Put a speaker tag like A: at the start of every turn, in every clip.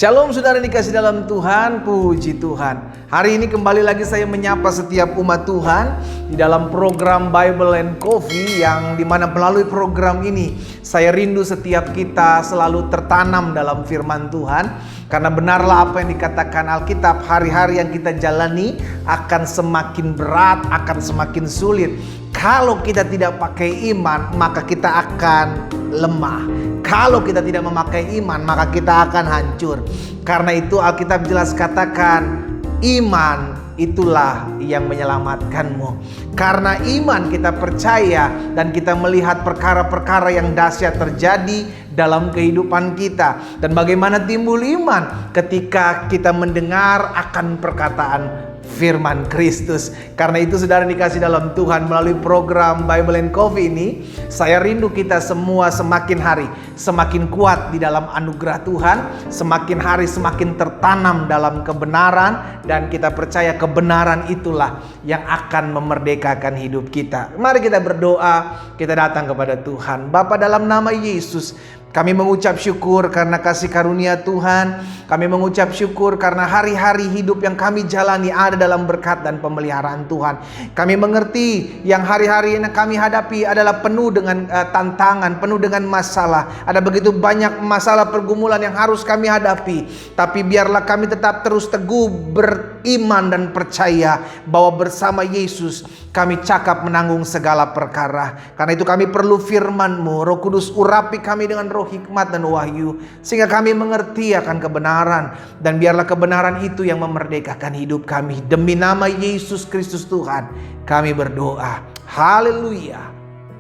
A: Shalom saudara dikasih dalam Tuhan, puji Tuhan. Hari ini kembali lagi saya menyapa setiap umat Tuhan di dalam program Bible and Coffee, yang dimana melalui program ini saya rindu setiap kita selalu tertanam dalam firman Tuhan. Karena benarlah apa yang dikatakan Alkitab, hari-hari yang kita jalani akan semakin berat, akan semakin sulit. Kalau kita tidak pakai iman, maka kita akan lemah. Kalau kita tidak memakai iman, maka kita akan hancur. Karena itu Alkitab jelas katakan, iman itulah yang menyelamatkanmu. Karena iman kita percaya dan kita melihat perkara-perkara yang dahsyat terjadi dalam kehidupan kita. Dan bagaimana timbul iman? Ketika kita mendengar akan perkataan firman Kristus. Karena itu saudara dikasih dalam Tuhan, melalui program Bible and Coffee ini, saya rindu kita semua semakin hari semakin kuat di dalam anugerah Tuhan, semakin hari semakin tertanam dalam kebenaran, dan kita percaya kebenaran itulah yang akan memerdekakan hidup kita. Mari kita berdoa, kita datang kepada Tuhan. Bapa, dalam nama Yesus, kami mengucap syukur karena kasih karunia Tuhan. Kami mengucap syukur karena hari-hari hidup yang kami jalani ada dalam berkat dan pemeliharaan Tuhan. Kami mengerti yang hari-hari yang kami hadapi adalah penuh dengan tantangan, penuh dengan masalah. Ada begitu banyak masalah pergumulan yang harus kami hadapi. Tapi biarlah kami tetap terus teguh beriman dan percaya bahwa bersama Yesus kami cakap menanggung segala perkara. Karena itu kami perlu firman-Mu. Roh Kudus, urapi kami dengan roh hikmat dan wahyu, sehingga kami mengerti akan kebenaran. Dan biarlah kebenaran itu yang memerdekakan hidup kami. Demi nama Yesus Kristus Tuhan kami berdoa. Haleluya.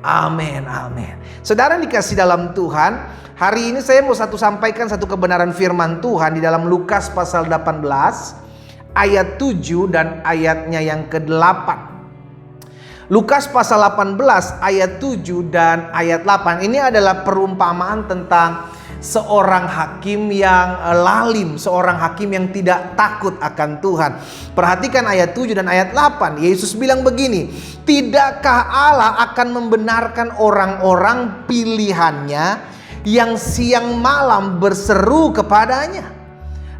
A: Amin, amin. Saudara dikasih dalam Tuhan, hari ini saya mau sampaikan satu kebenaran firman Tuhan di dalam Lukas pasal 18 ayat 7 dan ayatnya yang ke-8. Lukas pasal 18 ayat 7 dan ayat 8. Ini adalah perumpamaan tentang seorang hakim yang lalim, seorang hakim yang tidak takut akan Tuhan. Perhatikan ayat 7 dan ayat 8. Yesus bilang begini, "Tidakkah Allah akan membenarkan orang-orang pilihannya yang siang malam berseru kepadanya?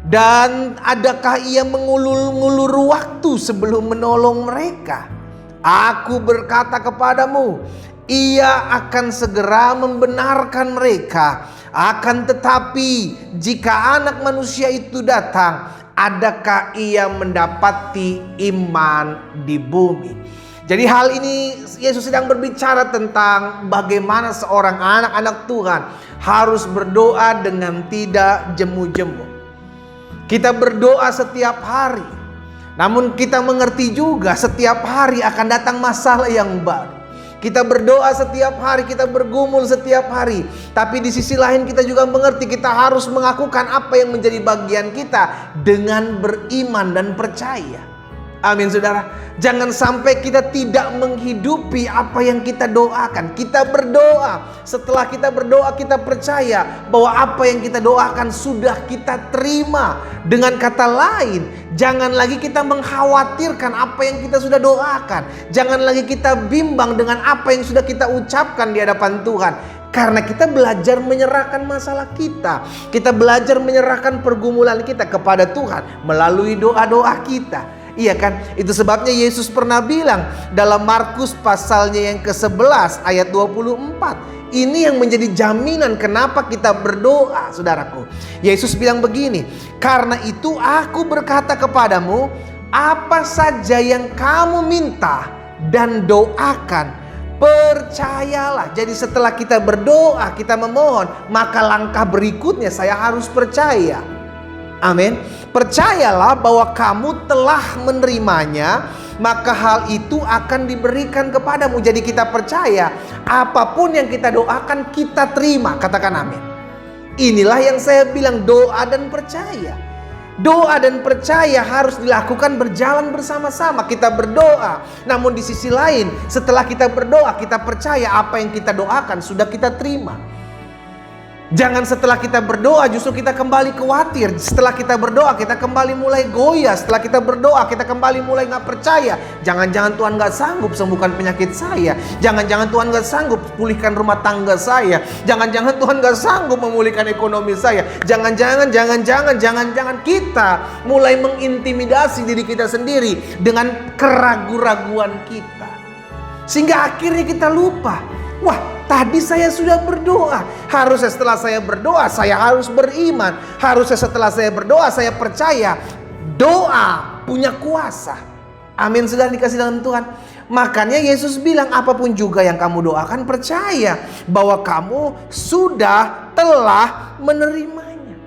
A: Dan adakah ia mengulur-ngulur waktu sebelum menolong mereka? Aku berkata kepadamu, ia akan segera membenarkan mereka. Akan tetapi jika Anak Manusia itu datang, adakah ia mendapati iman di bumi?" Jadi hal ini Yesus sedang berbicara tentang bagaimana seorang anak-anak Tuhan harus berdoa dengan tidak jemu-jemu. Kita berdoa setiap hari. Namun kita mengerti juga setiap hari akan datang masalah yang baru. Kita berdoa setiap hari, kita bergumul setiap hari. Tapi di sisi lain kita juga mengerti kita harus mengakukan apa yang menjadi bagian kita dengan beriman dan percaya. Amin saudara. Jangan sampai kita tidak menghidupi apa yang kita doakan. Kita berdoa. Setelah kita berdoa, kita percaya bahwa apa yang kita doakan sudah kita terima. Dengan kata lain, jangan lagi kita mengkhawatirkan apa yang kita sudah doakan. Jangan lagi kita bimbang dengan apa yang sudah kita ucapkan di hadapan Tuhan. Karena kita belajar menyerahkan masalah kita. Kita belajar menyerahkan pergumulan kita kepada Tuhan melalui doa-doa kita. Iya kan? Itu sebabnya Yesus pernah bilang dalam Markus pasalnya yang ke-11 ayat 24. Ini yang menjadi jaminan kenapa kita berdoa, saudaraku. Yesus bilang begini, "Karena itu aku berkata kepadamu, apa saja yang kamu minta dan doakan, percayalah." Jadi setelah kita berdoa, kita memohon, maka langkah berikutnya saya harus percaya. Amin. Percayalah bahwa kamu telah menerimanya, maka hal itu akan diberikan kepadamu. Jadi kita percaya apapun yang kita doakan kita terima. Katakan amin. Inilah yang saya bilang, doa dan percaya. Doa dan percaya harus dilakukan berjalan bersama-sama. Kita berdoa, namun di sisi lain setelah kita berdoa, kita percaya apa yang kita doakan sudah kita terima. Jangan setelah kita berdoa justru kita kembali khawatir. Setelah kita berdoa kita kembali mulai goyah. Setelah kita berdoa kita kembali mulai gak percaya. Jangan-jangan Tuhan gak sanggup sembuhkan penyakit saya. Jangan-jangan Tuhan gak sanggup pulihkan rumah tangga saya. Jangan-jangan Tuhan gak sanggup memulihkan ekonomi saya. Jangan-jangan kita mulai mengintimidasi diri kita sendiri dengan keraguan-raguan kita. Sehingga akhirnya kita lupa. Wah, tadi saya sudah berdoa. Harusnya setelah saya berdoa, saya harus beriman. Harusnya setelah saya berdoa, saya percaya doa punya kuasa. Amin, saudara dikasih dalam Tuhan. Makanya Yesus bilang, apapun juga yang kamu doakan, percaya bahwa kamu sudah telah menerimanya.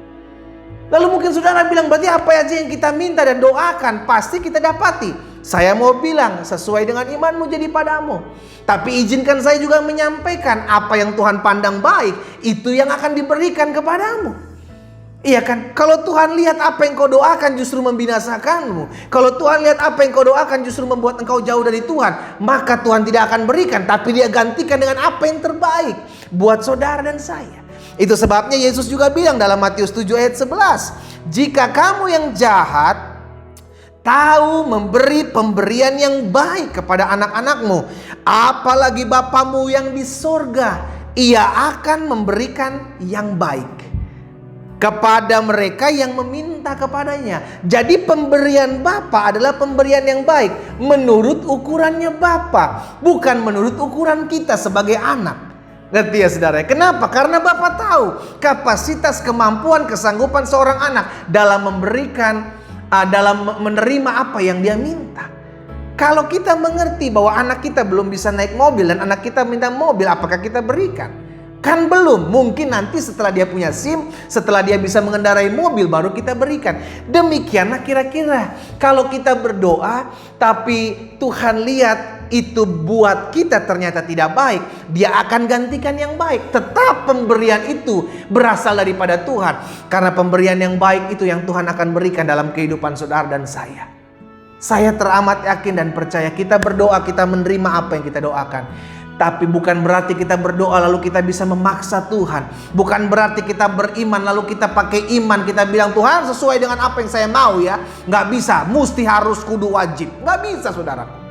A: Lalu mungkin saudara bilang, berarti apa aja yang kita minta dan doakan pasti kita dapati. Saya mau bilang, sesuai dengan imanmu jadi padamu. Tapi izinkan saya juga menyampaikan apa yang Tuhan pandang baik, itu yang akan diberikan kepadamu. Iya kan? Kalau Tuhan lihat apa yang kau doakan justru membinasakanmu. Kalau Tuhan lihat apa yang kau doakan justru membuat engkau jauh dari Tuhan, maka Tuhan tidak akan berikan, tapi Dia gantikan dengan apa yang terbaik buat saudara dan saya. Itu sebabnya Yesus juga bilang dalam Matius 7 ayat 11, jika kamu yang jahat tahu memberi pemberian yang baik kepada anak-anakmu, apalagi Bapamu yang di sorga, Ia akan memberikan yang baik kepada mereka yang meminta kepadanya. Jadi pemberian Bapa adalah pemberian yang baik menurut ukurannya Bapa, bukan menurut ukuran kita sebagai anak. Ngerti ya saudara? Kenapa? Karena Bapa tahu kapasitas, kemampuan, kesanggupan seorang anak dalam memberikan, dalam menerima apa yang dia minta. Kalau kita mengerti bahwa anak kita belum bisa naik mobil dan anak kita minta mobil, apakah kita berikan? Kan belum. Mungkin nanti setelah dia punya SIM, setelah dia bisa mengendarai mobil, baru kita berikan. Demikianlah kira-kira kalau kita berdoa tapi Tuhan lihat itu buat kita ternyata tidak baik, Dia akan gantikan yang baik. Tetap pemberian itu berasal daripada Tuhan, karena pemberian yang baik itu yang Tuhan akan berikan dalam kehidupan saudara dan saya. Saya teramat yakin dan percaya kita berdoa, kita menerima apa yang kita doakan. Tapi bukan berarti kita berdoa lalu kita bisa memaksa Tuhan. Bukan berarti kita beriman lalu kita pakai iman, kita bilang Tuhan sesuai dengan apa yang saya mau ya. Nggak bisa, mesti harus kudu wajib. Nggak bisa saudaraku.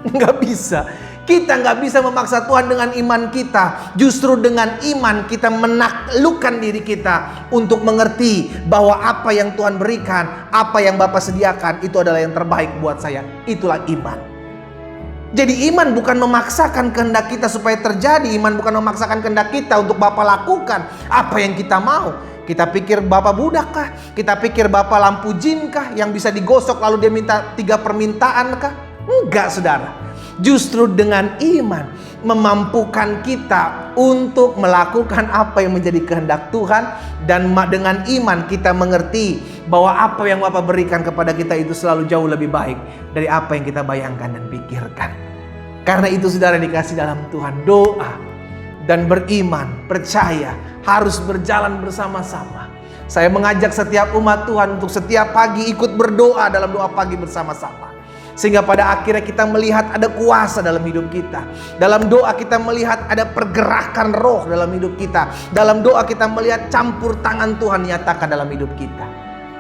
A: Nggak bisa. Kita nggak bisa memaksa Tuhan dengan iman kita. Justru dengan iman kita menaklukkan diri kita untuk mengerti bahwa apa yang Tuhan berikan, apa yang Bapa sediakan itu adalah yang terbaik buat saya. Itulah iman. Jadi iman bukan memaksakan kehendak kita supaya terjadi. Iman bukan memaksakan kehendak kita untuk Bapa lakukan apa yang kita mau. Kita pikir Bapa budak kah? Kita pikir Bapa lampu jin kah? Yang bisa digosok lalu dia minta 3 permintaan kah? Enggak saudara. Justru dengan iman memampukan kita untuk melakukan apa yang menjadi kehendak Tuhan. Dan dengan iman kita mengerti bahwa apa yang Bapa berikan kepada kita itu selalu jauh lebih baik dari apa yang kita bayangkan dan pikirkan. Karena itu saudara dikasih dalam Tuhan, doa dan beriman, percaya harus berjalan bersama-sama. Saya mengajak setiap umat Tuhan untuk setiap pagi ikut berdoa dalam doa pagi bersama-sama. Sehingga pada akhirnya kita melihat ada kuasa dalam hidup kita. Dalam doa kita melihat ada pergerakan roh dalam hidup kita. Dalam doa kita melihat campur tangan Tuhan nyatakan dalam hidup kita.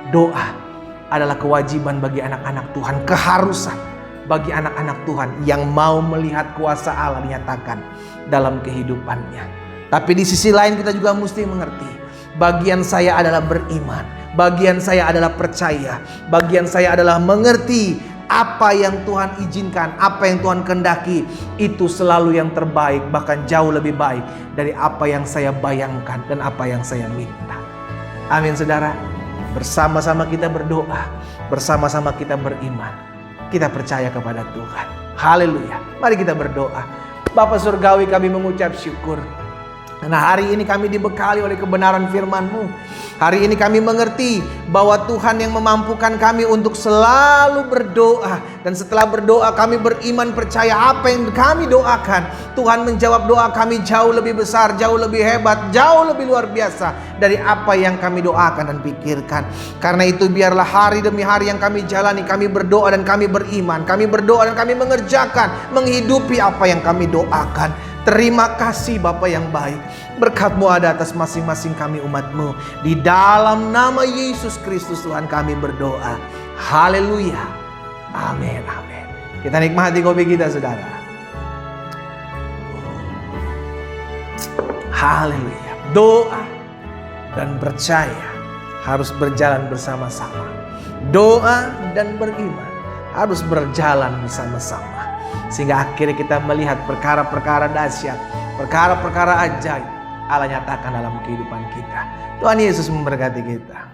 A: Doa adalah kewajiban bagi anak-anak Tuhan, keharusan bagi anak-anak Tuhan yang mau melihat kuasa Allah dinyatakan dalam kehidupannya. Tapi di sisi lain kita juga mesti mengerti, bagian saya adalah beriman, bagian saya adalah percaya, bagian saya adalah mengerti apa yang Tuhan izinkan, apa yang Tuhan kehendaki itu selalu yang terbaik, bahkan jauh lebih baik dari apa yang saya bayangkan dan apa yang saya minta. Amin saudara. Bersama-sama kita berdoa, bersama-sama kita beriman, kita percaya kepada Tuhan. Haleluya. Mari kita berdoa. Bapa Surgawi, kami mengucap syukur karena hari ini kami dibekali oleh kebenaran firman-Mu. Hari ini kami mengerti bahwa Tuhan yang memampukan kami untuk selalu berdoa. Dan setelah berdoa kami beriman percaya apa yang kami doakan, Tuhan menjawab doa kami jauh lebih besar, jauh lebih hebat, jauh lebih luar biasa dari apa yang kami doakan dan pikirkan. Karena itu biarlah hari demi hari yang kami jalani, kami berdoa dan kami beriman. Kami berdoa dan kami mengerjakan, menghidupi apa yang kami doakan. Terima kasih Bapa yang baik. Berkat-Mu ada atas masing-masing kami umat-Mu. Di dalam nama Yesus Kristus Tuhan kami berdoa. Haleluya. Amin, amin. Kita nikmati kopi kita, saudara. Haleluya. Doa dan percaya harus berjalan bersama-sama. Doa dan beriman harus berjalan bersama-sama. Sehingga akhirnya kita melihat perkara-perkara dahsyat, perkara-perkara ajaib Allah nyatakan dalam kehidupan kita. Tuhan Yesus memberkati kita.